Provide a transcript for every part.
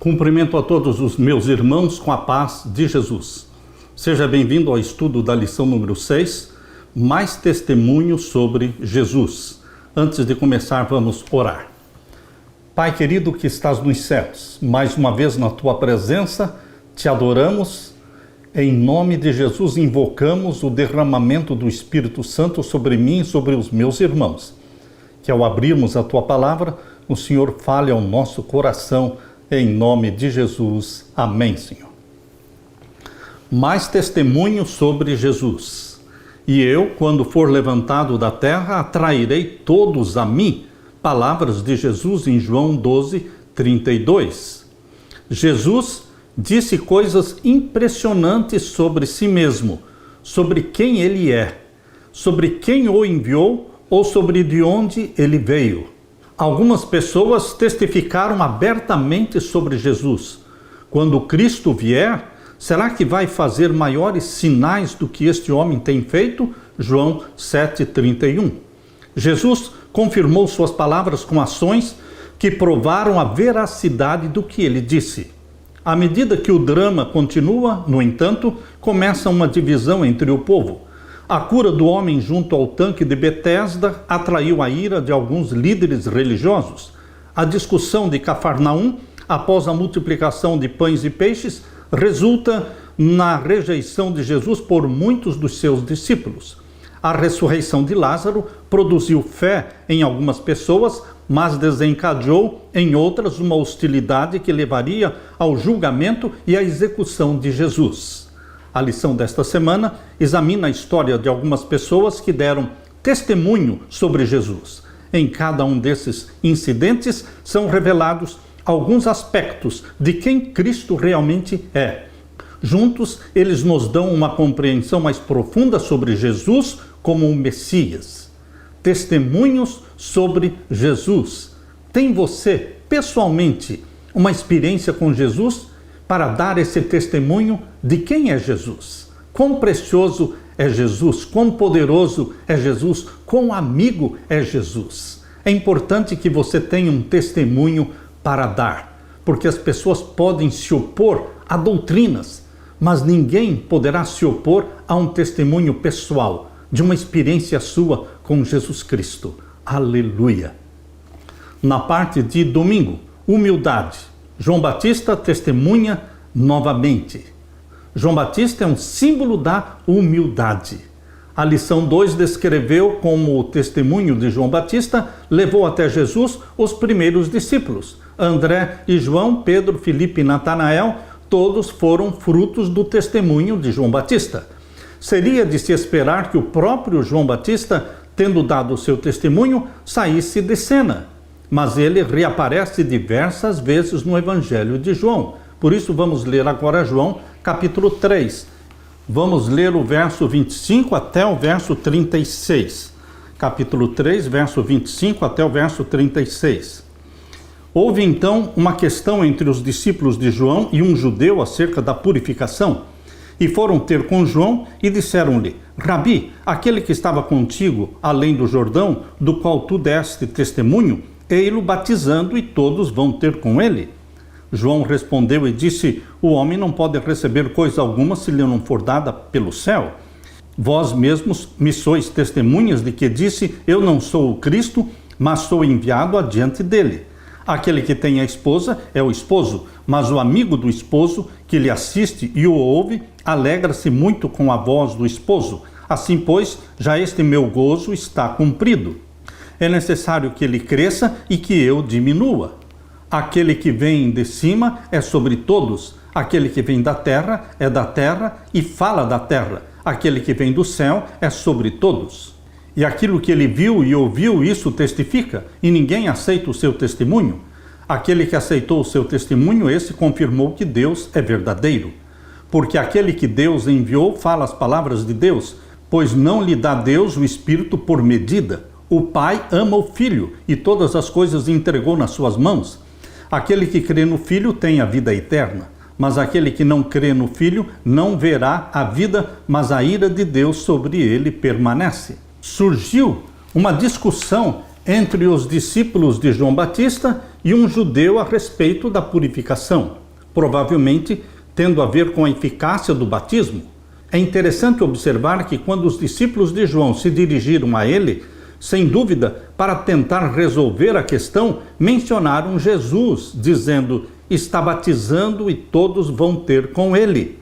Cumprimento a todos os meus irmãos com a paz de Jesus. Seja bem-vindo ao estudo da lição número 6, mais testemunhos sobre Jesus. Antes de começar, vamos orar. Pai querido que estás nos céus, mais uma vez na tua presença, te adoramos. Em nome de Jesus, invocamos o derramamento do Espírito Santo sobre mim e sobre os meus irmãos. Que ao abrirmos a tua palavra, o Senhor fale ao nosso coração. Em nome de Jesus. Amém, Senhor. Mais testemunho sobre Jesus. E eu, quando for levantado da terra, atrairei todos a mim. Palavras de Jesus em João 12, 32. Jesus disse coisas impressionantes sobre si mesmo, sobre quem ele é, sobre quem o enviou ou sobre de onde ele veio. Algumas pessoas testificaram abertamente sobre Jesus. Quando Cristo vier, será que vai fazer maiores sinais do que este homem tem feito? João 7,31. Jesus confirmou suas palavras com ações que provaram a veracidade do que ele disse. À medida que o drama continua, no entanto, começa uma divisão entre o povo. A cura do homem junto ao tanque de Betesda atraiu a ira de alguns líderes religiosos. A discussão de Cafarnaum, após a multiplicação de pães e peixes, resulta na rejeição de Jesus por muitos dos seus discípulos. A ressurreição de Lázaro produziu fé em algumas pessoas, mas desencadeou em outras uma hostilidade que levaria ao julgamento e à execução de Jesus. A lição desta semana examina a história de algumas pessoas que deram testemunho sobre Jesus. Em cada um desses incidentes são revelados alguns aspectos de quem Cristo realmente é. Juntos, eles nos dão uma compreensão mais profunda sobre Jesus como o Messias. Testemunhos sobre Jesus. Tem você, pessoalmente, uma experiência com Jesus para dar esse testemunho de quem é Jesus? Quão precioso é Jesus? Quão poderoso é Jesus? Quão amigo é Jesus? É importante que você tenha um testemunho para dar, porque as pessoas podem se opor a doutrinas, mas ninguém poderá se opor a um testemunho pessoal, de uma experiência sua com Jesus Cristo. Aleluia! Na parte de domingo, humildade. João Batista testemunha novamente. João Batista é um símbolo da humildade. A lição 2 descreveu como o testemunho de João Batista levou até Jesus os primeiros discípulos. André e João, Pedro, Filipe e Natanael, todos foram frutos do testemunho de João Batista. Seria de se esperar que o próprio João Batista, tendo dado o seu testemunho, saísse de cena. Mas ele reaparece diversas vezes no Evangelho de João. Por isso vamos ler agora João, capítulo 3. Vamos ler o verso 25 até o verso 36. Capítulo 3, verso 25 até o verso 36. Houve então uma questão entre os discípulos de João e um judeu acerca da purificação. E foram ter com João e disseram-lhe: Rabi, aquele que estava contigo além do Jordão, do qual tu deste testemunho, ei-lo batizando e todos vão ter com ele. João respondeu e disse: o homem não pode receber coisa alguma se lhe não for dada pelo céu. Vós mesmos me sois testemunhas de que disse: eu não sou o Cristo, mas sou enviado adiante dele. Aquele que tem a esposa é o esposo, mas o amigo do esposo que lhe assiste e o ouve, alegra-se muito com a voz do esposo. Assim, pois, já este meu gozo está cumprido. É necessário que ele cresça e que eu diminua. Aquele que vem de cima é sobre todos. Aquele que vem da terra é da terra e fala da terra. Aquele que vem do céu é sobre todos. E aquilo que ele viu e ouviu, isso testifica, e ninguém aceita o seu testemunho. Aquele que aceitou o seu testemunho, esse confirmou que Deus é verdadeiro. Porque aquele que Deus enviou fala as palavras de Deus, pois não lhe dá Deus o Espírito por medida. O Pai ama o Filho e todas as coisas entregou nas suas mãos. Aquele que crê no Filho tem a vida eterna, mas aquele que não crê no Filho não verá a vida, mas a ira de Deus sobre ele permanece. Surgiu uma discussão entre os discípulos de João Batista e um judeu a respeito da purificação, provavelmente tendo a ver com a eficácia do batismo. É interessante observar que quando os discípulos de João se dirigiram a ele, sem dúvida, para tentar resolver a questão, mencionaram Jesus, dizendo: está batizando e todos vão ter com ele.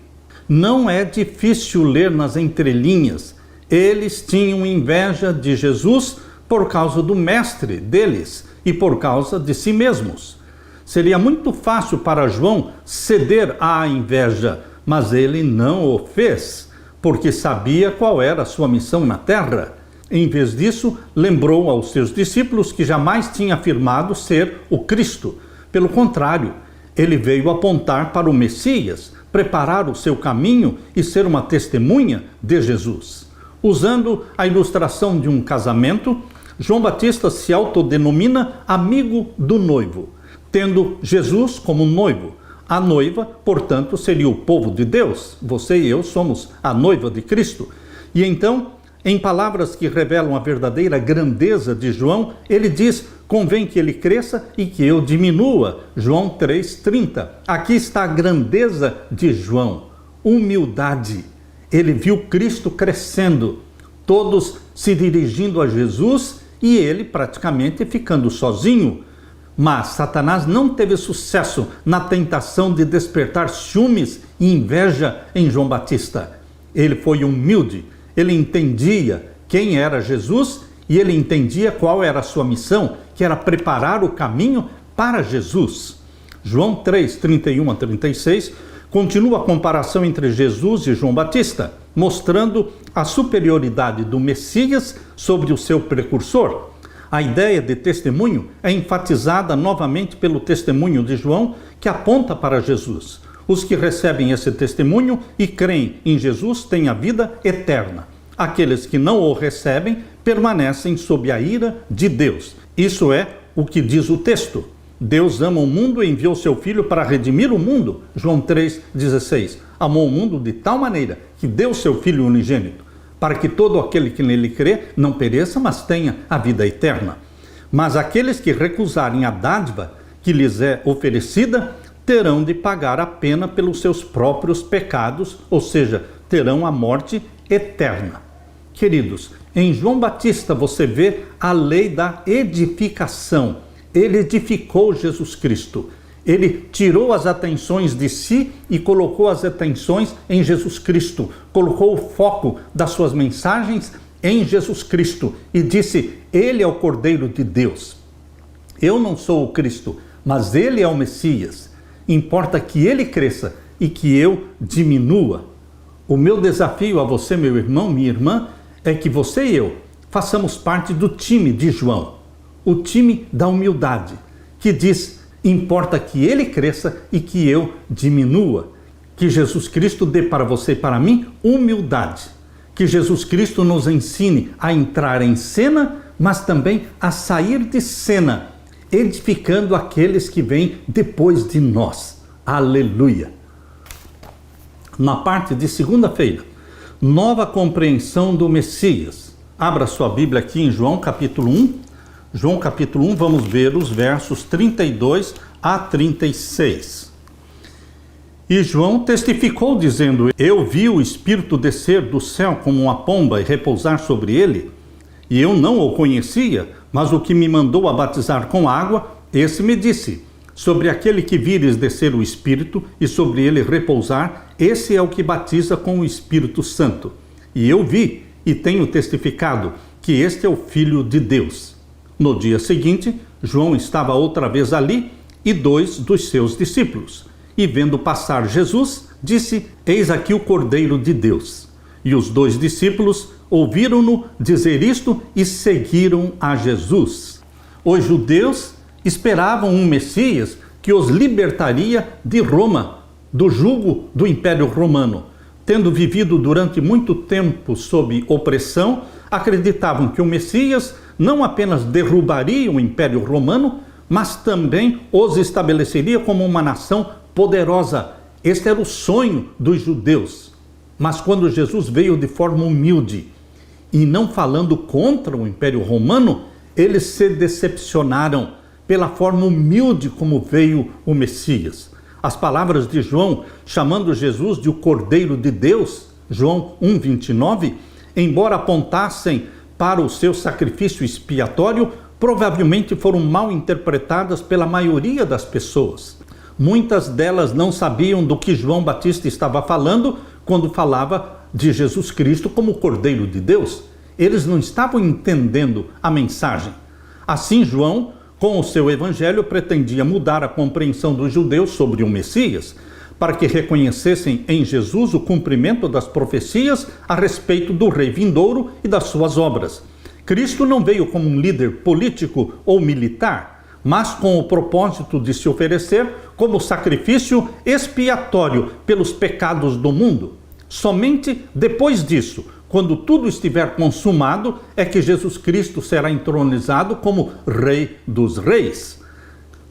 Não é difícil ler nas entrelinhas. Eles tinham inveja de Jesus por causa do mestre deles e por causa de si mesmos. Seria muito fácil para João ceder à inveja, mas ele não o fez, porque sabia qual era a sua missão na terra. Em vez disso, lembrou aos seus discípulos que jamais tinha afirmado ser o Cristo. Pelo contrário, ele veio apontar para o Messias, preparar o seu caminho e ser uma testemunha de Jesus. Usando a ilustração de um casamento, João Batista se autodenomina amigo do noivo, tendo Jesus como noivo. A noiva, portanto, seria o povo de Deus. Você e eu somos a noiva de Cristo. E então, em palavras que revelam a verdadeira grandeza de João, ele diz: convém que ele cresça e que eu diminua. João 3,30. Aqui está a grandeza de João. Humildade. Ele viu Cristo crescendo, todos se dirigindo a Jesus e ele praticamente ficando sozinho. Mas Satanás não teve sucesso na tentação de despertar ciúmes e inveja em João Batista. Ele foi humilde, ele entendia quem era Jesus e ele entendia qual era a sua missão, que era preparar o caminho para Jesus. João 3, 31 a 36, continua a comparação entre Jesus e João Batista, mostrando a superioridade do Messias sobre o seu precursor. A ideia de testemunho é enfatizada novamente pelo testemunho de João, que aponta para Jesus. Os que recebem esse testemunho e creem em Jesus têm a vida eterna. Aqueles que não o recebem permanecem sob a ira de Deus. Isso é o que diz o texto. Deus ama o mundo e enviou seu Filho para redimir o mundo. João 3,16. Amou o mundo de tal maneira que deu seu Filho unigênito, para que todo aquele que nele crê não pereça, mas tenha a vida eterna. Mas aqueles que recusarem a dádiva que lhes é oferecida, terão de pagar a pena pelos seus próprios pecados, ou seja, terão a morte eterna. Queridos, em João Batista você vê a lei da edificação. Ele edificou Jesus Cristo. Ele tirou as atenções de si e colocou as atenções em Jesus Cristo. Colocou o foco das suas mensagens em Jesus Cristo e disse: ele é o Cordeiro de Deus. Eu não sou o Cristo, mas ele é o Messias. Importa que ele cresça e que eu diminua. O meu desafio a você, meu irmão, minha irmã, é que você e eu façamos parte do time de João, o time da humildade, que diz: importa que ele cresça e que eu diminua. Que Jesus Cristo dê para você e para mim humildade. Que Jesus Cristo nos ensine a entrar em cena, mas também a sair de cena, edificando aqueles que vêm depois de nós. Aleluia! Na parte de segunda-feira, nova compreensão do Messias. Abra sua Bíblia aqui em João capítulo 1. João capítulo 1, vamos ver os versos 32 a 36. E João testificou dizendo: eu vi o Espírito descer do céu como uma pomba e repousar sobre ele, e eu não o conhecia, mas o que me mandou a batizar com água, esse me disse: sobre aquele que vires descer o Espírito e sobre ele repousar, esse é o que batiza com o Espírito Santo. E eu vi e tenho testificado que este é o Filho de Deus. No dia seguinte, João estava outra vez ali e 2 dos seus discípulos. E vendo passar Jesus, disse: eis aqui o Cordeiro de Deus. E os 2 discípulos ouviram-no dizer isto e seguiram a Jesus. Os judeus esperavam um Messias que os libertaria de Roma, do jugo do Império Romano. Tendo vivido durante muito tempo sob opressão, acreditavam que o Messias não apenas derrubaria o Império Romano, mas também os estabeleceria como uma nação poderosa. Este era o sonho dos judeus. Mas quando Jesus veio de forma humilde e não falando contra o Império Romano, eles se decepcionaram pela forma humilde como veio o Messias. As palavras de João, chamando Jesus de o Cordeiro de Deus, João 1,29, embora apontassem para o seu sacrifício expiatório, provavelmente foram mal interpretadas pela maioria das pessoas. Muitas delas não sabiam do que João Batista estava falando quando falava de Jesus Cristo como Cordeiro de Deus. Eles não estavam entendendo a mensagem. Assim, João, com o seu evangelho, pretendia mudar a compreensão dos judeus sobre o Messias, para que reconhecessem em Jesus o cumprimento das profecias a respeito do rei vindouro e das suas obras. Cristo não veio como um líder político ou militar, mas com o propósito de se oferecer como sacrifício expiatório pelos pecados do mundo. Somente depois disso, quando tudo estiver consumado, é que Jesus Cristo será entronizado como Rei dos Reis.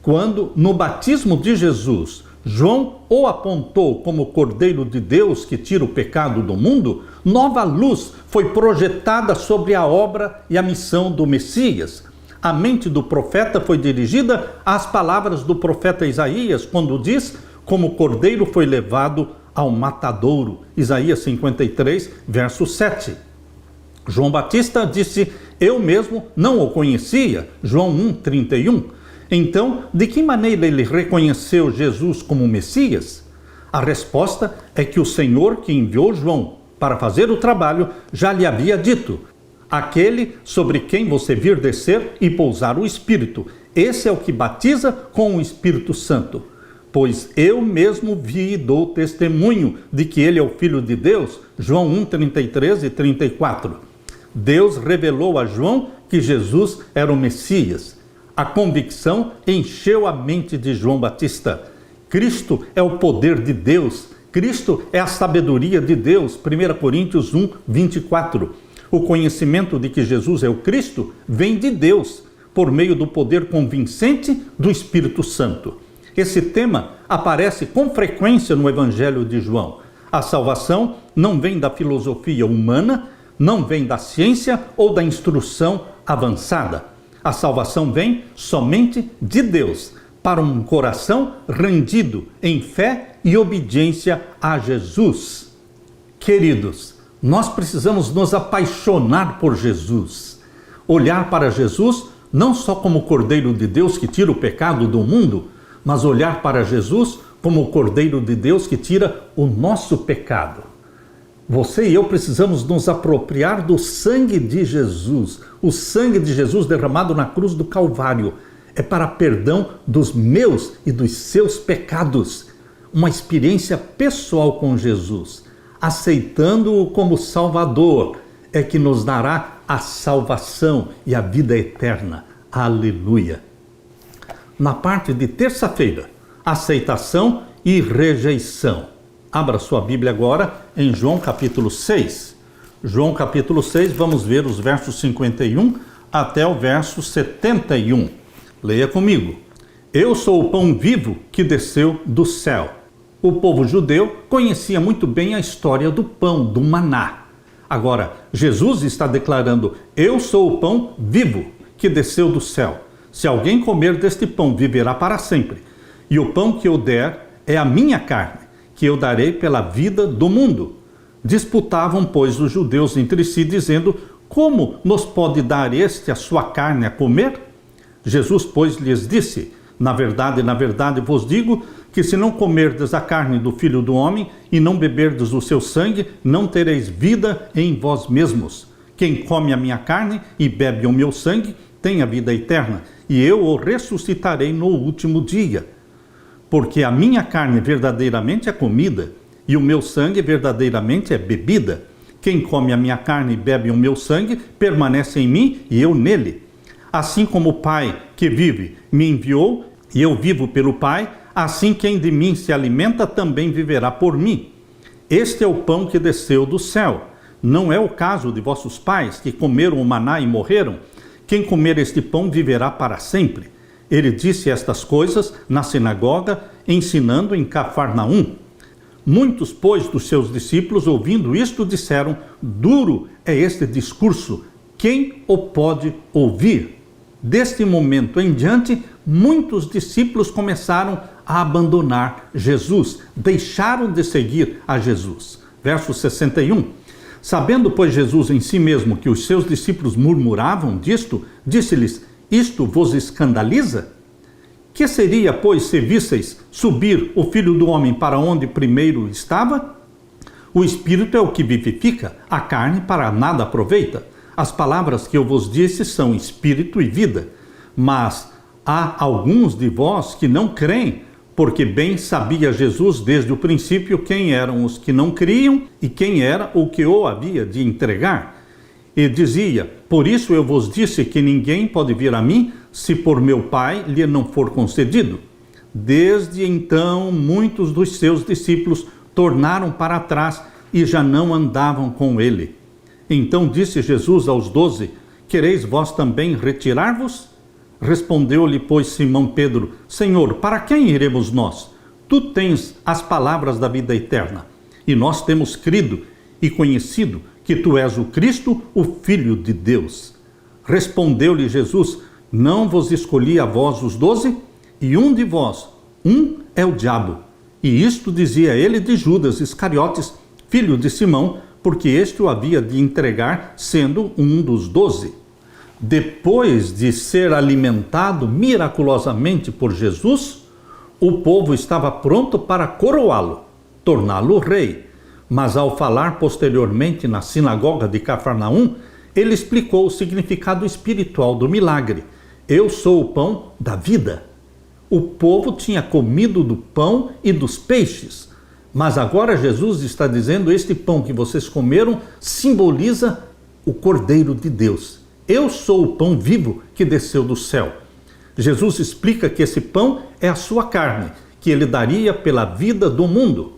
Quando, no batismo de Jesus, João o apontou como Cordeiro de Deus que tira o pecado do mundo, nova luz foi projetada sobre a obra e a missão do Messias. A mente do profeta foi dirigida às palavras do profeta Isaías, quando diz: como cordeiro foi levado ao matadouro. Isaías 53, verso 7. João Batista disse: eu mesmo não o conhecia. João 1,31. Então, de que maneira ele reconheceu Jesus como Messias? A resposta é que o Senhor que enviou João para fazer o trabalho já lhe havia dito: aquele sobre quem você vir descer e pousar o Espírito, esse é o que batiza com o Espírito Santo. Pois eu mesmo vi e dou testemunho de que ele é o Filho de Deus. João 1:33 e 34. Deus revelou a João que Jesus era o Messias. A convicção encheu a mente de João Batista. Cristo é o poder de Deus. Cristo é a sabedoria de Deus. 1 Coríntios 1:24. O conhecimento de que Jesus é o Cristo vem de Deus, por meio do poder convincente do Espírito Santo. Esse tema aparece com frequência no Evangelho de João. A salvação não vem da filosofia humana, não vem da ciência ou da instrução avançada. A salvação vem somente de Deus, para um coração rendido em fé e obediência a Jesus. Queridos, nós precisamos nos apaixonar por Jesus. Olhar para Jesus não só como o Cordeiro de Deus que tira o pecado do mundo, mas olhar para Jesus como o Cordeiro de Deus que tira o nosso pecado. Você e eu precisamos nos apropriar do sangue de Jesus. O sangue de Jesus derramado na cruz do Calvário é para perdão dos meus e dos seus pecados. Uma experiência pessoal com Jesus, aceitando-o como Salvador, é que nos dará a salvação e a vida eterna. Aleluia! Na parte de terça-feira, aceitação e rejeição. Abra sua Bíblia agora em João capítulo 6. João capítulo 6, vamos ver os versos 51 até o verso 71. Leia comigo. Eu sou o pão vivo que desceu do céu. O povo judeu conhecia muito bem a história do pão, do maná. Agora, Jesus está declarando: eu sou o pão vivo que desceu do céu. Se alguém comer deste pão, viverá para sempre. E o pão que eu der é a minha carne, que eu darei pela vida do mundo. Disputavam, pois, os judeus entre si, dizendo: como nos pode dar este a sua carne a comer? Jesus, pois, lhes disse: na verdade vos digo, que se não comerdes a carne do Filho do Homem e não beberdes o seu sangue, não tereis vida em vós mesmos. Quem come a minha carne e bebe o meu sangue, tem a vida eterna, e eu o ressuscitarei no último dia. Porque a minha carne verdadeiramente é comida, e o meu sangue verdadeiramente é bebida. Quem come a minha carne e bebe o meu sangue, permanece em mim e eu nele. Assim como o Pai que vive me enviou, e eu vivo pelo Pai, assim quem de mim se alimenta também viverá por mim. Este é o pão que desceu do céu. Não é o caso de vossos pais, que comeram o maná e morreram. Quem comer este pão viverá para sempre. Ele disse estas coisas na sinagoga, ensinando em Cafarnaum. Muitos, pois, dos seus discípulos, ouvindo isto, disseram: duro é este discurso, quem o pode ouvir? Deste momento em diante, muitos discípulos começaram a abandonar Jesus, deixaram de seguir a Jesus. Verso 61. Sabendo, pois, Jesus em si mesmo que os seus discípulos murmuravam disto, disse-lhes: isto vos escandaliza? Que seria, pois, se visseis subir o Filho do Homem para onde primeiro estava? O Espírito é o que vivifica, a carne para nada aproveita. As palavras que eu vos disse são Espírito e vida. Mas há alguns de vós que não creem, porque bem sabia Jesus desde o princípio quem eram os que não criam e quem era o que o havia de entregar. E dizia: por isso eu vos disse que ninguém pode vir a mim se por meu Pai lhe não for concedido. Desde então, muitos dos seus discípulos tornaram para trás e já não andavam com ele. Então disse Jesus aos 12: quereis vós também retirar-vos? Respondeu-lhe, pois, Simão Pedro: Senhor, para quem iremos nós? Tu tens as palavras da vida eterna, e nós temos crido e conhecido que tu és o Cristo, o Filho de Deus. Respondeu-lhe Jesus: não vos escolhi a vós os 12? E um de vós, é o diabo. E isto dizia ele de Judas Iscariotes, filho de Simão, porque este o havia de entregar, sendo um dos 12. Depois de ser alimentado miraculosamente por Jesus, o povo estava pronto para coroá-lo, torná-lo rei. Mas ao falar posteriormente na sinagoga de Cafarnaum, ele explicou o significado espiritual do milagre. Eu sou o pão da vida. O povo tinha comido do pão e dos peixes. Mas agora Jesus está dizendo: este pão que vocês comeram simboliza o Cordeiro de Deus. Eu sou o pão vivo que desceu do céu. Jesus explica que esse pão é a sua carne, que ele daria pela vida do mundo.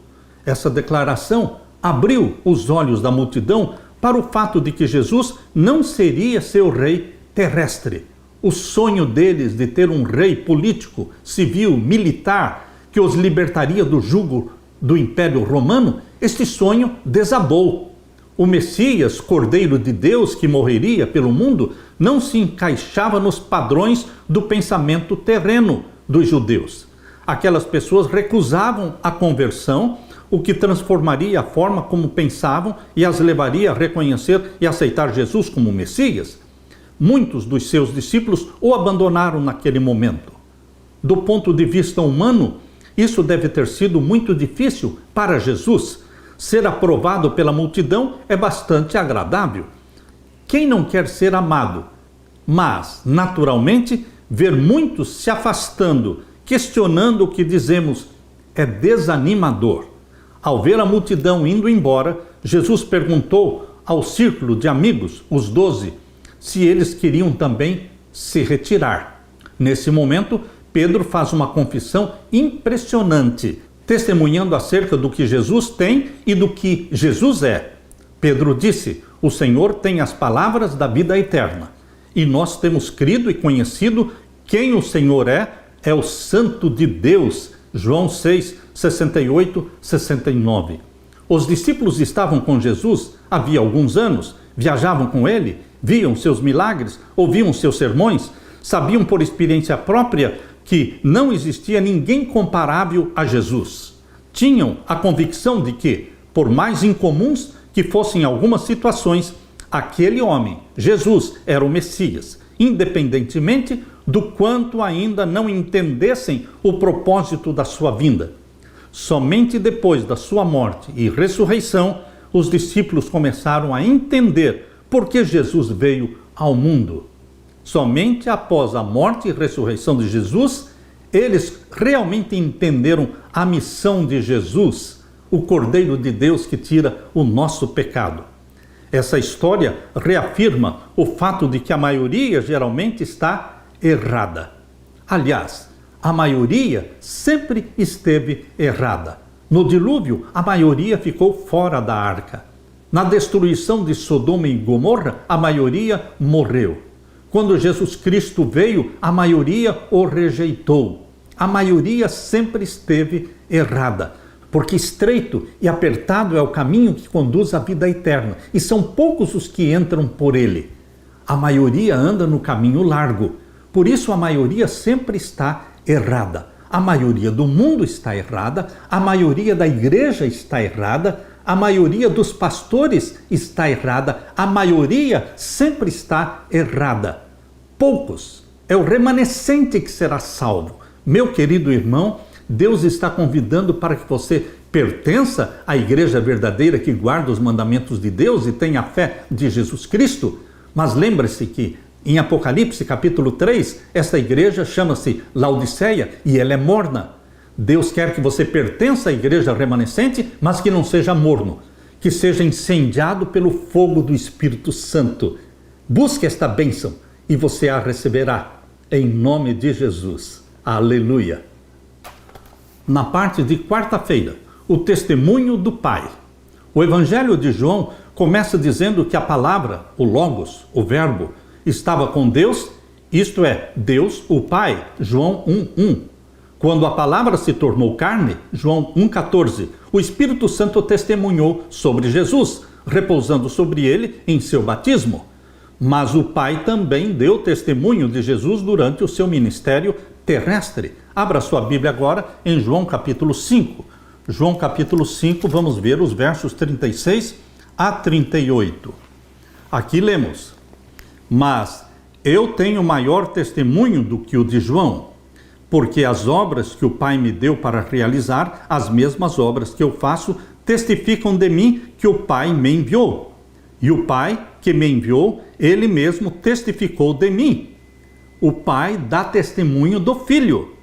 Essa declaração abriu os olhos da multidão para o fato de que Jesus não seria seu rei terrestre. O sonho deles de ter um rei político, civil, militar, que os libertaria do jugo do Império Romano, este sonho desabou. O Messias, Cordeiro de Deus, que morreria pelo mundo, não se encaixava nos padrões do pensamento terreno dos judeus. Aquelas pessoas recusavam a conversão, o que transformaria a forma como pensavam e as levaria a reconhecer e aceitar Jesus como Messias. Muitos dos seus discípulos o abandonaram naquele momento. Do ponto de vista humano, isso deve ter sido muito difícil para Jesus. Ser aprovado pela multidão é bastante agradável. Quem não quer ser amado? Mas, naturalmente, ver muitos se afastando, questionando o que dizemos, é desanimador. Ao ver a multidão indo embora, Jesus perguntou ao círculo de amigos, os 12, se eles queriam também se retirar. Nesse momento, Pedro faz uma confissão impressionante, testemunhando acerca do que Jesus tem e do que Jesus é. Pedro disse: o Senhor tem as palavras da vida eterna, e nós temos crido e conhecido quem o Senhor é o Santo de Deus. João 6, 68, 69. Os discípulos estavam com Jesus havia alguns anos, viajavam com ele, viam seus milagres, ouviam seus sermões, sabiam por experiência própria que não existia ninguém comparável a Jesus. Tinham a convicção de que, por mais incomuns que fossem algumas situações, aquele homem, Jesus, era o Messias, independentemente do quanto ainda não entendessem o propósito da sua vinda. Somente depois da sua morte e ressurreição, os discípulos começaram a entender por que Jesus veio ao mundo. Somente após a morte e ressurreição de Jesus, eles realmente entenderam a missão de Jesus, o Cordeiro de Deus que tira o nosso pecado. Essa história reafirma o fato de que a maioria geralmente está errada. Aliás, a maioria sempre esteve errada. No dilúvio, a maioria ficou fora da arca. Na destruição de Sodoma e Gomorra, a maioria morreu. Quando Jesus Cristo veio, a maioria o rejeitou. A maioria sempre esteve errada, porque estreito e apertado é o caminho que conduz à vida eterna, e são poucos os que entram por ele. A maioria anda no caminho largo, Por isso a maioria sempre está errada. A maioria do mundo está errada, a maioria da igreja está errada, a maioria dos pastores está errada, a maioria sempre está errada. Poucos, é o remanescente que será salvo. Meu querido irmão, Deus está convidando para que você pertença à igreja verdadeira que guarda os mandamentos de Deus e tenha a fé de Jesus Cristo. Mas lembre-se que em Apocalipse capítulo 3, essa igreja chama-se Laodiceia e ela é morna. Deus quer que você pertença à igreja remanescente, mas que não seja morno, que seja incendiado pelo fogo do Espírito Santo. Busque esta bênção e você a receberá, em nome de Jesus. Aleluia! Na parte de quarta-feira, o testemunho do Pai. O Evangelho de João começa dizendo que a palavra, o Logos, o Verbo, estava com Deus, isto é, Deus, o Pai, João 1:1. Quando a palavra se tornou carne, João 1:14, o Espírito Santo testemunhou sobre Jesus, repousando sobre ele em seu batismo. Mas o Pai também deu testemunho de Jesus durante o seu ministério terrestre. Abra sua Bíblia agora em João capítulo 5. João capítulo 5, vamos ver os versos 36 a 38. Aqui lemos: Mas eu tenho maior testemunho do que o de João, porque as obras que o Pai me deu para realizar, as mesmas obras que eu faço, testificam de mim que o Pai me enviou. E o Pai que me enviou, ele mesmo testificou de mim. O Pai dá testemunho do Filho.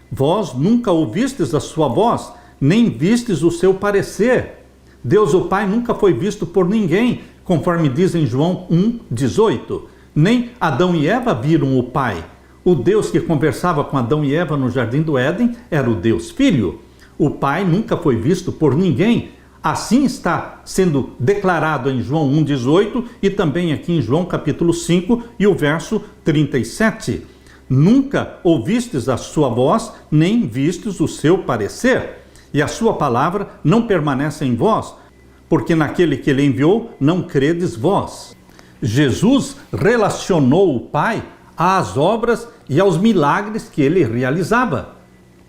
Vós nunca ouvistes a sua voz, nem vistes o seu parecer. Deus o Pai nunca foi visto por ninguém, conforme diz em João 1:18. Nem Adão e Eva viram o Pai. O Deus que conversava com Adão e Eva no Jardim do Éden era o Deus Filho. O Pai nunca foi visto por ninguém. Assim está sendo declarado em João 1:18 e também aqui em João capítulo 5 e o verso 37. Nunca ouvistes a sua voz, nem vistes o seu parecer. E a sua palavra não permanece em vós, porque naquele que ele enviou não credes vós. Jesus relacionou o Pai às obras e aos milagres que ele realizava.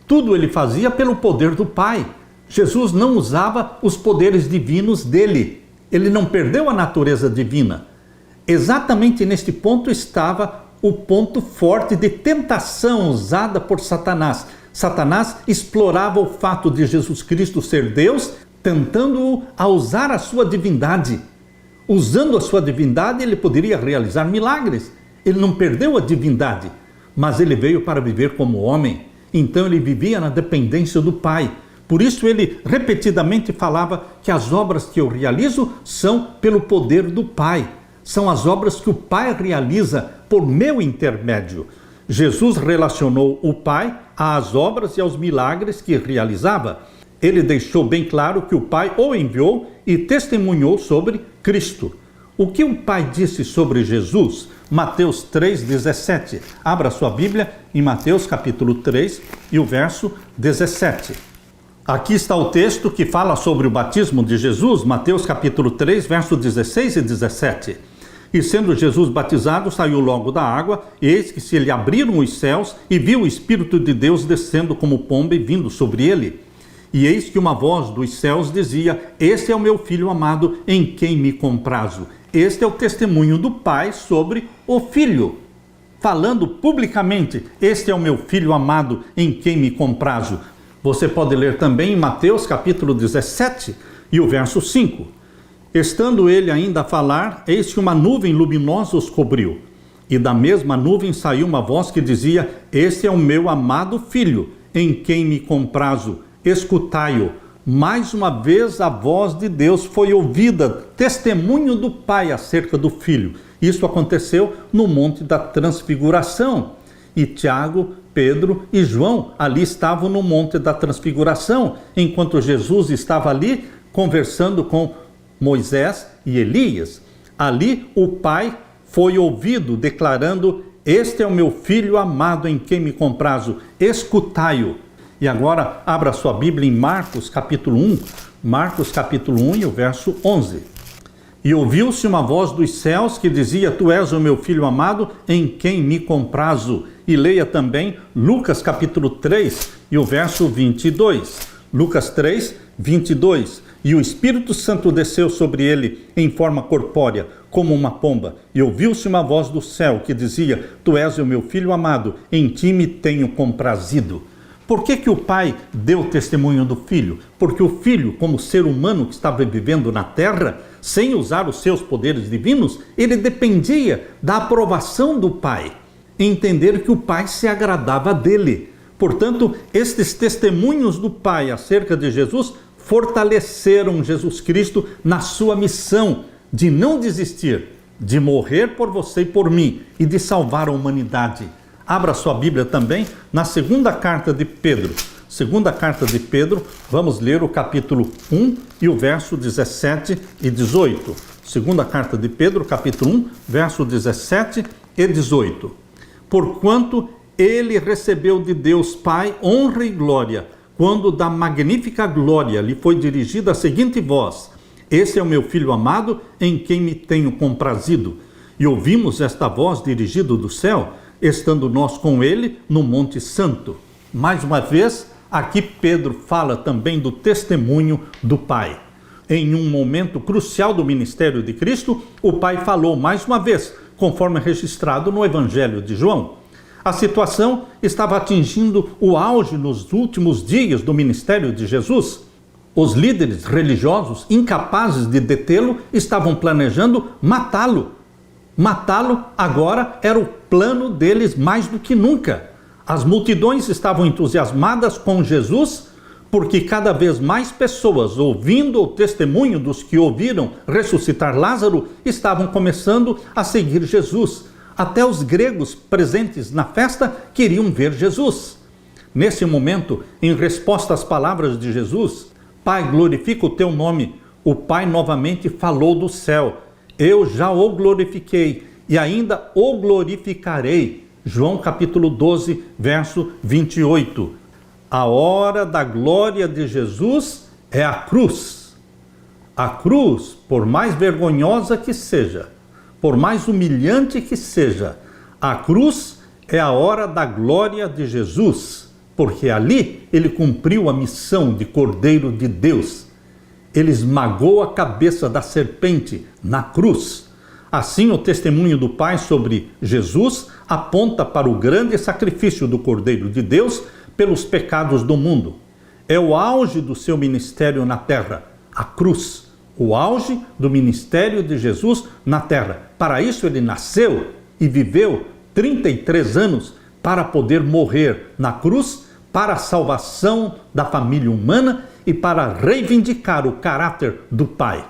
Tudo ele fazia pelo poder do Pai. Jesus não usava os poderes divinos dele. Ele não perdeu a natureza divina. Exatamente neste ponto estava o ponto forte de tentação usada por Satanás. Satanás explorava o fato de Jesus Cristo ser Deus, tentando-o a usar a sua divindade. Usando a sua divindade, ele poderia realizar milagres. Ele não perdeu a divindade, mas ele veio para viver como homem. Então ele vivia na dependência do Pai. Por isso ele repetidamente falava que as obras que eu realizo são pelo poder do Pai. São as obras que o Pai realiza por meu intermédio. Jesus relacionou o Pai às obras e aos milagres que realizava. Ele deixou bem claro que o Pai o enviou e testemunhou sobre Cristo. O que o Pai disse sobre Jesus? Mateus 3:17. Abra sua Bíblia em Mateus capítulo 3 e o verso 17. Aqui está o texto que fala sobre o batismo de Jesus, Mateus capítulo 3, verso 16 e 17. E sendo Jesus batizado, saiu logo da água, e eis que se lhe abriram os céus, e viu o Espírito de Deus descendo como pomba e vindo sobre ele. E eis que uma voz dos céus dizia: Este é o meu Filho amado, em quem me comprazo. Este é o testemunho do Pai sobre o Filho. Falando publicamente: Este é o meu Filho amado, em quem me comprazo. Você pode ler também em Mateus capítulo 17 e o verso 5. Estando ele ainda a falar, eis que uma nuvem luminosa os cobriu. E da mesma nuvem saiu uma voz que dizia: Este é o meu amado Filho, em quem me comprazo. Escutai-o. Mais uma vez a voz de Deus foi ouvida, testemunho do Pai acerca do Filho. Isso aconteceu no Monte da Transfiguração. E Tiago, Pedro e João ali estavam no Monte da Transfiguração, enquanto Jesus estava ali conversando com Moisés e Elias. Ali o Pai foi ouvido declarando: Este é o meu Filho amado, em quem me comprazo. Escutai-o. E agora abra sua Bíblia em Marcos capítulo 1. Marcos capítulo 1 e o verso 11. E ouviu-se uma voz dos céus que dizia: Tu és o meu Filho amado, em quem me comprazo. e leia também Lucas capítulo 3 e o verso 22. Lucas 3, 22. E o Espírito Santo desceu sobre ele em forma corpórea, como uma pomba, e ouviu-se uma voz do céu que dizia: Tu és o meu filho amado, em ti me tenho comprazido. Por que o pai deu testemunho do filho? Porque o filho, como ser humano que estava vivendo na terra, sem usar os seus poderes divinos, ele dependia da aprovação do pai, entender que o pai se agradava dele. Portanto, estes testemunhos do pai acerca de Jesus fortaleceram Jesus Cristo na sua missão de não desistir, de morrer por você e por mim e de salvar a humanidade. Abra sua Bíblia também na segunda carta de Pedro. Segunda carta de Pedro, vamos ler o capítulo 1 e o verso 17 e 18. Segunda carta de Pedro, capítulo 1, verso 17 e 18. Porquanto ele recebeu de Deus Pai honra e glória, quando da magnífica glória lhe foi dirigida a seguinte voz: Esse é o meu Filho amado, em quem me tenho comprazido. E ouvimos esta voz dirigida do céu, estando nós com ele no Monte Santo. Mais uma vez, aqui Pedro fala também do testemunho do Pai. Em um momento crucial do ministério de Cristo, o Pai falou mais uma vez, conforme registrado no Evangelho de João. A situação estava atingindo o auge nos últimos dias do ministério de Jesus. Os líderes religiosos, incapazes de detê-lo, estavam planejando matá-lo. Matá-lo agora era o plano deles mais do que nunca. As multidões estavam entusiasmadas com Jesus, porque cada vez mais pessoas, ouvindo o testemunho dos que ouviram ressuscitar Lázaro, estavam começando a seguir Jesus. Até os gregos presentes na festa queriam ver Jesus. Nesse momento, em resposta às palavras de Jesus, Pai, glorifica o teu nome. O Pai novamente falou do céu: Eu já o glorifiquei e ainda o glorificarei. João capítulo 12, verso 28. A hora da glória de Jesus é a cruz. A cruz, por mais vergonhosa que seja, por mais humilhante que seja, a cruz é a hora da glória de Jesus, porque ali ele cumpriu a missão de Cordeiro de Deus. Ele esmagou a cabeça da serpente na cruz. Assim, o testemunho do Pai sobre Jesus aponta para o grande sacrifício do Cordeiro de Deus pelos pecados do mundo. É o auge do seu ministério na terra, a cruz. O auge do ministério de Jesus na terra. Para isso ele nasceu e viveu 33 anos para poder morrer na cruz para a salvação da família humana e para reivindicar o caráter do Pai.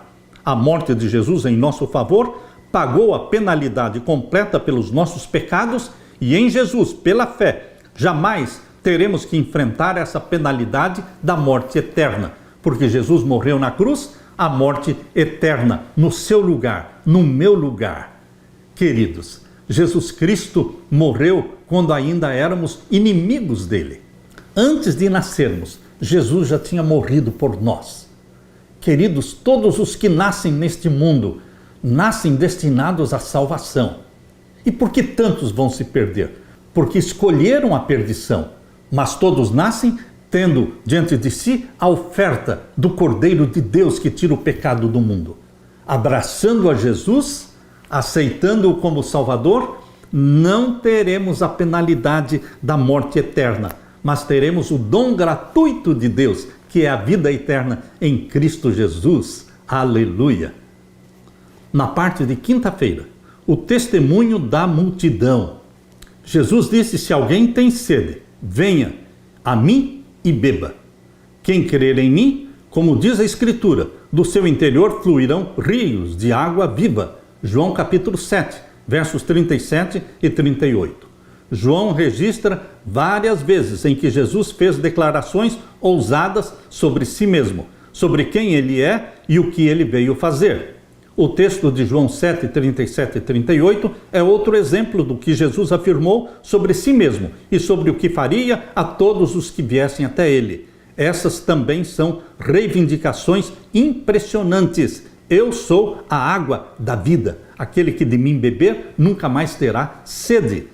A morte de Jesus em nosso favor pagou a penalidade completa pelos nossos pecados e em Jesus, pela fé, jamais teremos que enfrentar essa penalidade da morte eterna, porque Jesus morreu na cruz, a morte eterna, no seu lugar, no meu lugar. Queridos, Jesus Cristo morreu quando ainda éramos inimigos dele. Antes de nascermos, Jesus já tinha morrido por nós. Queridos, todos os que nascem neste mundo, nascem destinados à salvação. E por que tantos vão se perder? Porque escolheram a perdição, mas todos nascem tendo diante de si a oferta do Cordeiro de Deus que tira o pecado do mundo. Abraçando a Jesus, aceitando-o como Salvador, não teremos a penalidade da morte eterna, mas teremos o dom gratuito de Deus, que é a vida eterna em Cristo Jesus. Aleluia! Na parte de quinta-feira, o testemunho da multidão. Jesus disse: se alguém tem sede, venha a mim e beba. Quem crer em mim, como diz a Escritura, do seu interior fluirão rios de água viva. João capítulo 7, versos 37 e 38. João registra várias vezes em que Jesus fez declarações ousadas sobre si mesmo, sobre quem ele é e o que ele veio fazer. O texto de João 7, 37 e 38 é outro exemplo do que Jesus afirmou sobre si mesmo e sobre o que faria a todos os que viessem até ele. Essas também são reivindicações impressionantes. Eu sou a água da vida. Aquele que de mim beber nunca mais terá sede.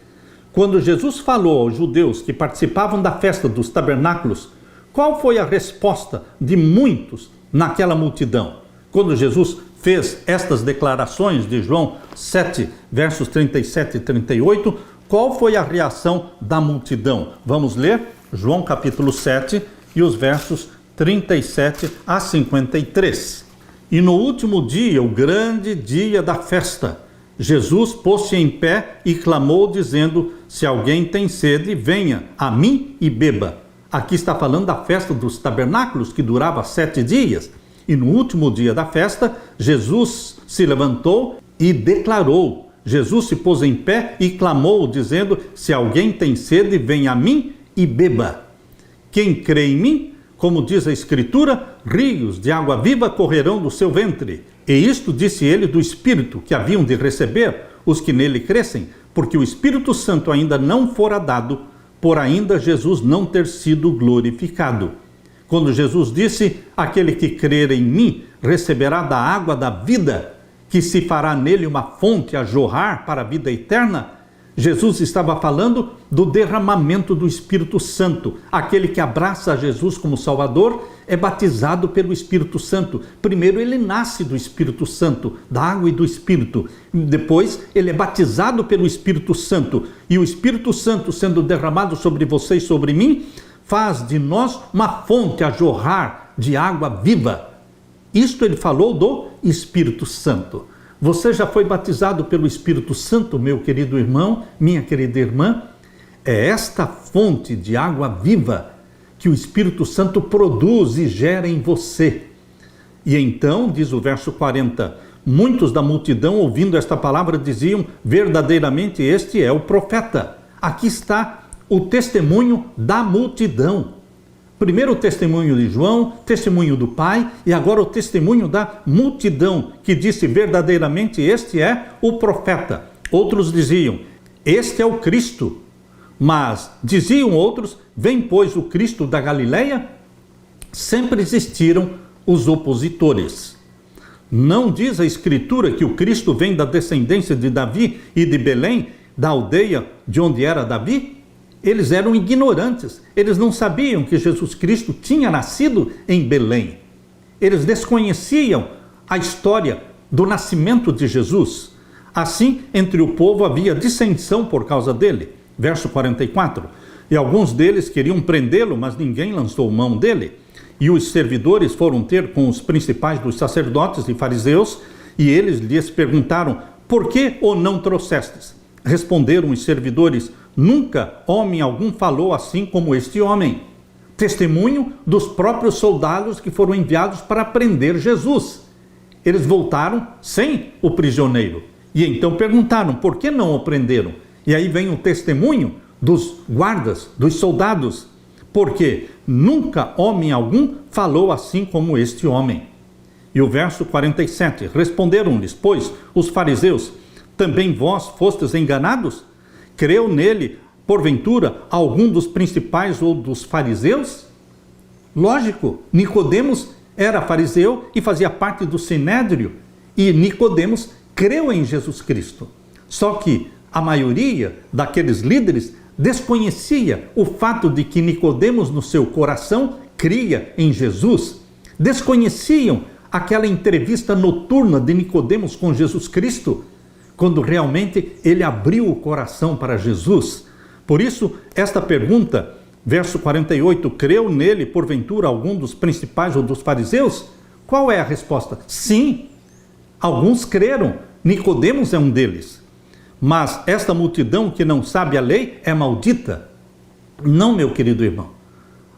Quando Jesus falou aos judeus que participavam da festa dos tabernáculos, qual foi a resposta de muitos naquela multidão? Quando Jesus fez estas declarações de João 7, versos 37 e 38, qual foi a reação da multidão? Vamos ler João capítulo 7 e os versos 37 a 53. E no último dia, o grande dia da festa, Jesus pôs-se em pé e clamou, dizendo: se alguém tem sede, venha a mim e beba. Aqui está falando da festa dos tabernáculos, que durava 7 dias. E no último dia da festa, Jesus se levantou e declarou. Jesus se pôs em pé e clamou, dizendo: se alguém tem sede, venha a mim e beba. Quem crê em mim, como diz a Escritura, rios de água viva correrão do seu ventre. E isto disse ele do Espírito que haviam de receber os que nele crescem, porque o Espírito Santo ainda não fora dado, por ainda Jesus não ter sido glorificado. Quando Jesus disse: aquele que crer em mim receberá da água da vida, que se fará nele uma fonte a jorrar para a vida eterna, Jesus estava falando do derramamento do Espírito Santo. Aquele que abraça a Jesus como Salvador é batizado pelo Espírito Santo. Primeiro ele nasce do Espírito Santo, da água e do Espírito. Depois ele é batizado pelo Espírito Santo. E o Espírito Santo sendo derramado sobre você e sobre mim, faz de nós uma fonte a jorrar de água viva. Isto ele falou do Espírito Santo. Você já foi batizado pelo Espírito Santo, meu querido irmão, minha querida irmã? É esta fonte de água viva que o Espírito Santo produz e gera em você. E então, diz o verso 40, muitos da multidão, ouvindo esta palavra, diziam: verdadeiramente este é o profeta. Aqui está o testemunho da multidão. Primeiro o testemunho de João, testemunho do Pai, e agora o testemunho da multidão, que disse: verdadeiramente este é o profeta. Outros diziam: este é o Cristo. Mas diziam outros: vem pois o Cristo da Galileia? Sempre existiram os opositores. Não diz a Escritura que o Cristo vem da descendência de Davi e de Belém, da aldeia de onde era Davi? Eles eram ignorantes, eles não sabiam que Jesus Cristo tinha nascido em Belém. Eles desconheciam a história do nascimento de Jesus. Assim, entre o povo havia dissensão por causa dele. Verso 44. E alguns deles queriam prendê-lo, mas ninguém lançou mão dele. E os servidores foram ter com os principais dos sacerdotes e fariseus, e eles lhes perguntaram: por que o não trouxestes? Responderam os servidores: nunca homem algum falou assim como este homem. Testemunho dos próprios soldados que foram enviados para prender Jesus. Eles voltaram sem o prisioneiro. E então perguntaram: por que não o prenderam? E aí vem o testemunho dos guardas, dos soldados. Porque nunca homem algum falou assim como este homem. E o verso 47. Responderam-lhes, pois, os fariseus: também vós fostes enganados? Creu nele, porventura, algum dos principais ou dos fariseus? Lógico, Nicodemos era fariseu e fazia parte do Sinédrio. E Nicodemos creu em Jesus Cristo. Só que a maioria daqueles líderes desconhecia o fato de que Nicodemos, no seu coração, cria em Jesus. Desconheciam aquela entrevista noturna de Nicodemos com Jesus Cristo, quando realmente ele abriu o coração para Jesus. Por isso, esta pergunta, verso 48, creu nele, porventura, algum dos principais ou dos fariseus? Qual é a resposta? Sim, alguns creram. Nicodemos é um deles. Mas esta multidão que não sabe a lei é maldita? Não, meu querido irmão.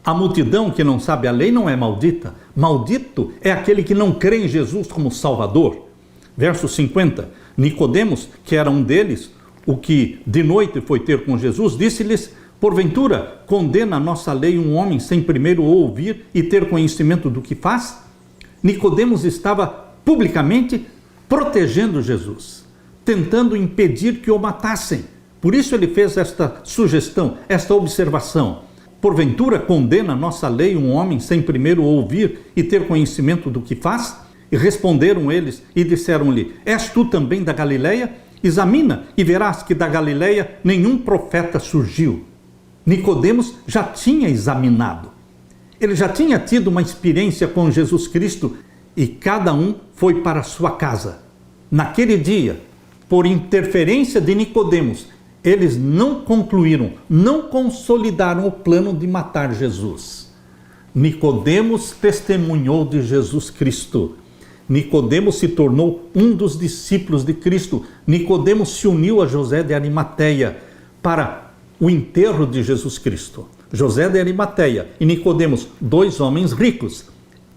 A multidão que não sabe a lei não é maldita. Maldito é aquele que não crê em Jesus como Salvador. Verso 50. Nicodemos, que era um deles, o que de noite foi ter com Jesus, disse-lhes: porventura, condena a nossa lei um homem sem primeiro ouvir e ter conhecimento do que faz? Nicodemos estava publicamente protegendo Jesus, tentando impedir que o matassem. Por isso ele fez esta sugestão, esta observação. Porventura condena a nossa lei um homem sem primeiro ouvir e ter conhecimento do que faz? E responderam eles e disseram-lhe: és tu também da Galileia? Examina e verás que da Galileia nenhum profeta surgiu. Nicodemos já tinha examinado. Ele já tinha tido uma experiência com Jesus Cristo e cada um foi para a sua casa. Naquele dia, por interferência de Nicodemos, eles não concluíram, não consolidaram o plano de matar Jesus. Nicodemos testemunhou de Jesus Cristo. Nicodemos se tornou um dos discípulos de Cristo. Nicodemos se uniu a José de Arimateia para o enterro de Jesus Cristo. José de Arimateia e Nicodemos, dois homens ricos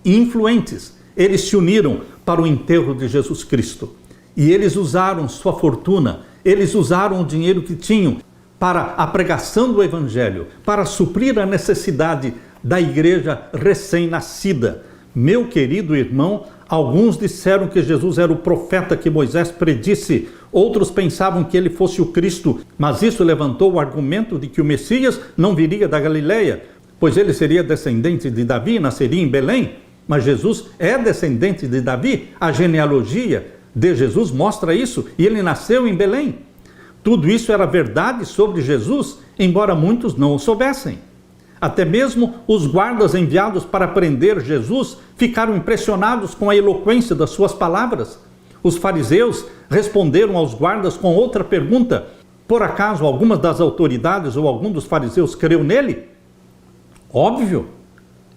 e influentes, eles se uniram para o enterro de Jesus Cristo. E eles usaram sua fortuna, eles usaram o dinheiro que tinham para a pregação do Evangelho, para suprir a necessidade da igreja recém-nascida. Meu querido irmão, alguns disseram que Jesus era o profeta que Moisés predisse, outros pensavam que ele fosse o Cristo, mas isso levantou o argumento de que o Messias não viria da Galileia, pois ele seria descendente de Davi, nasceria em Belém. Mas Jesus é descendente de Davi, a genealogia de Jesus mostra isso, e ele nasceu em Belém. Tudo isso era verdade sobre Jesus, embora muitos não o soubessem. Até mesmo os guardas enviados para prender Jesus ficaram impressionados com a eloquência das suas palavras. Os fariseus responderam aos guardas com outra pergunta: por acaso algumas das autoridades ou algum dos fariseus creu nele? Óbvio,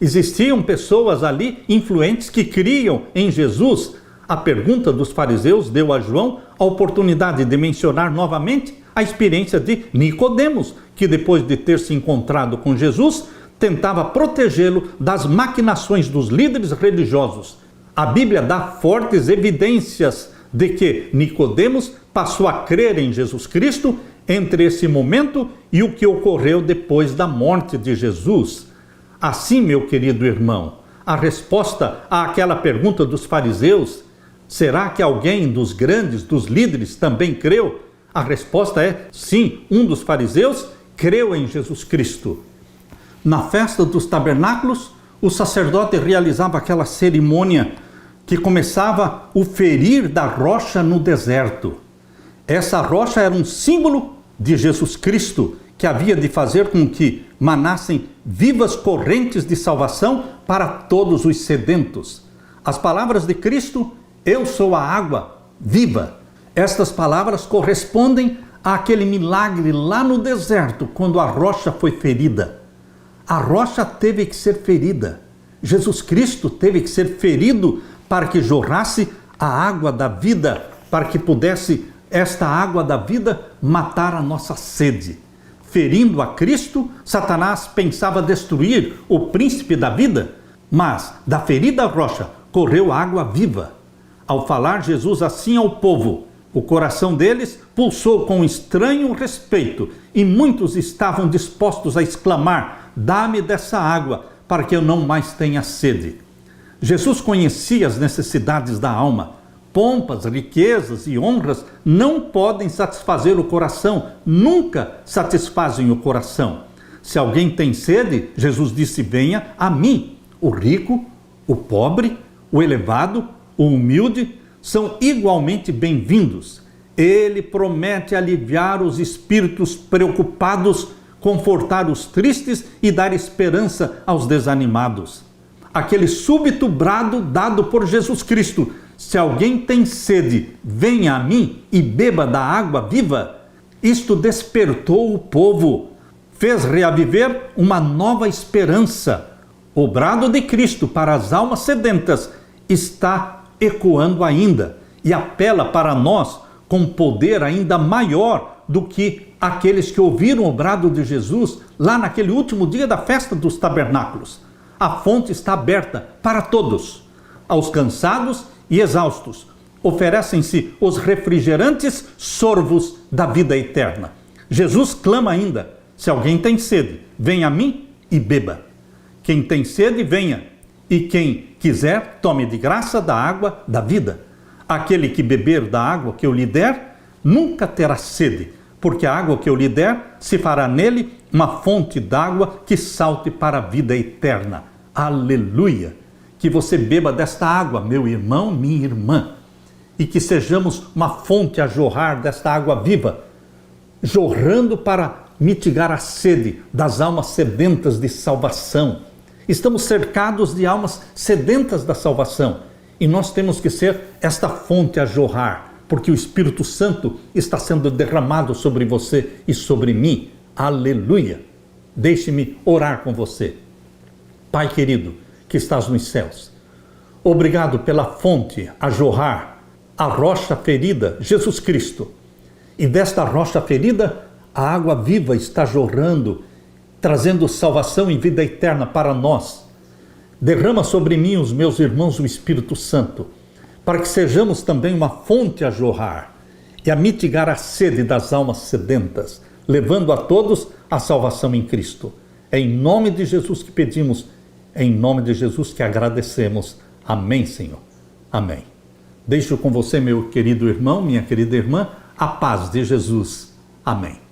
existiam pessoas ali influentes que criam em Jesus. A pergunta dos fariseus deu a João a oportunidade de mencionar novamente a experiência de Nicodemos, que depois de ter se encontrado com Jesus, tentava protegê-lo das maquinações dos líderes religiosos. A Bíblia dá fortes evidências de que Nicodemos passou a crer em Jesus Cristo entre esse momento e o que ocorreu depois da morte de Jesus. Assim, meu querido irmão, a resposta àquela pergunta dos fariseus, será que alguém dos grandes, dos líderes, também creu? A resposta é sim, um dos fariseus creu em Jesus Cristo. Na festa dos tabernáculos, o sacerdote realizava aquela cerimônia que começava o ferir da rocha no deserto. Essa rocha era um símbolo de Jesus Cristo, que havia de fazer com que manassem vivas correntes de salvação para todos os sedentos. As palavras de Cristo: eu sou a água viva. Estas palavras correspondem àquele milagre lá no deserto, quando a rocha foi ferida. A rocha teve que ser ferida. Jesus Cristo teve que ser ferido para que jorrasse a água da vida, para que pudesse esta água da vida matar a nossa sede. Ferindo a Cristo, Satanás pensava destruir o príncipe da vida, mas da ferida rocha correu água viva. Ao falar Jesus assim ao povo, o coração deles pulsou com estranho respeito e muitos estavam dispostos a exclamar: dá-me dessa água para que eu não mais tenha sede. Jesus conhecia as necessidades da alma. Pompas, riquezas e honras não podem satisfazer o coração, nunca satisfazem o coração. Se alguém tem sede, Jesus disse: venha a mim. O rico, o pobre, o elevado, o humilde são igualmente bem-vindos. Ele promete aliviar os espíritos preocupados, confortar os tristes e dar esperança aos desanimados. Aquele súbito brado dado por Jesus Cristo: se alguém tem sede, venha a mim e beba da água viva. Isto despertou o povo, fez reaviver uma nova esperança. O brado de Cristo para as almas sedentas está ecoando ainda e apela para nós com poder ainda maior do que aqueles que ouviram o brado de Jesus lá naquele último dia da festa dos tabernáculos. A fonte está aberta para todos, aos cansados e exaustos. Oferecem-se os refrigerantes sorvos da vida eterna. Jesus clama ainda: se alguém tem sede, venha a mim e beba. Quem tem sede, venha, e quem quiser, tome de graça da água da vida. Aquele que beber da água que eu lhe der, nunca terá sede, porque a água que eu lhe der se fará nele uma fonte d'água que salte para a vida eterna. Aleluia! Que você beba desta água, meu irmão, minha irmã. e que sejamos uma fonte a jorrar desta água viva, jorrando para mitigar a sede das almas sedentas de salvação. Estamos cercados de almas sedentas da salvação e nós temos que ser esta fonte a jorrar, porque o Espírito Santo está sendo derramado sobre você e sobre mim. Aleluia! Deixe-me orar com você. Pai querido, que estás nos céus, obrigado pela fonte a jorrar, a rocha ferida, Jesus Cristo. E desta rocha ferida, a água viva está jorrando, trazendo salvação e vida eterna para nós. Derrama sobre mim, os meus irmãos, o Espírito Santo, para que sejamos também uma fonte a jorrar e a mitigar a sede das almas sedentas, levando a todos a salvação em Cristo. É em nome de Jesus que pedimos, é em nome de Jesus que agradecemos. Amém, Senhor. Amém. Deixo com você, meu querido irmão, minha querida irmã, a paz de Jesus. Amém.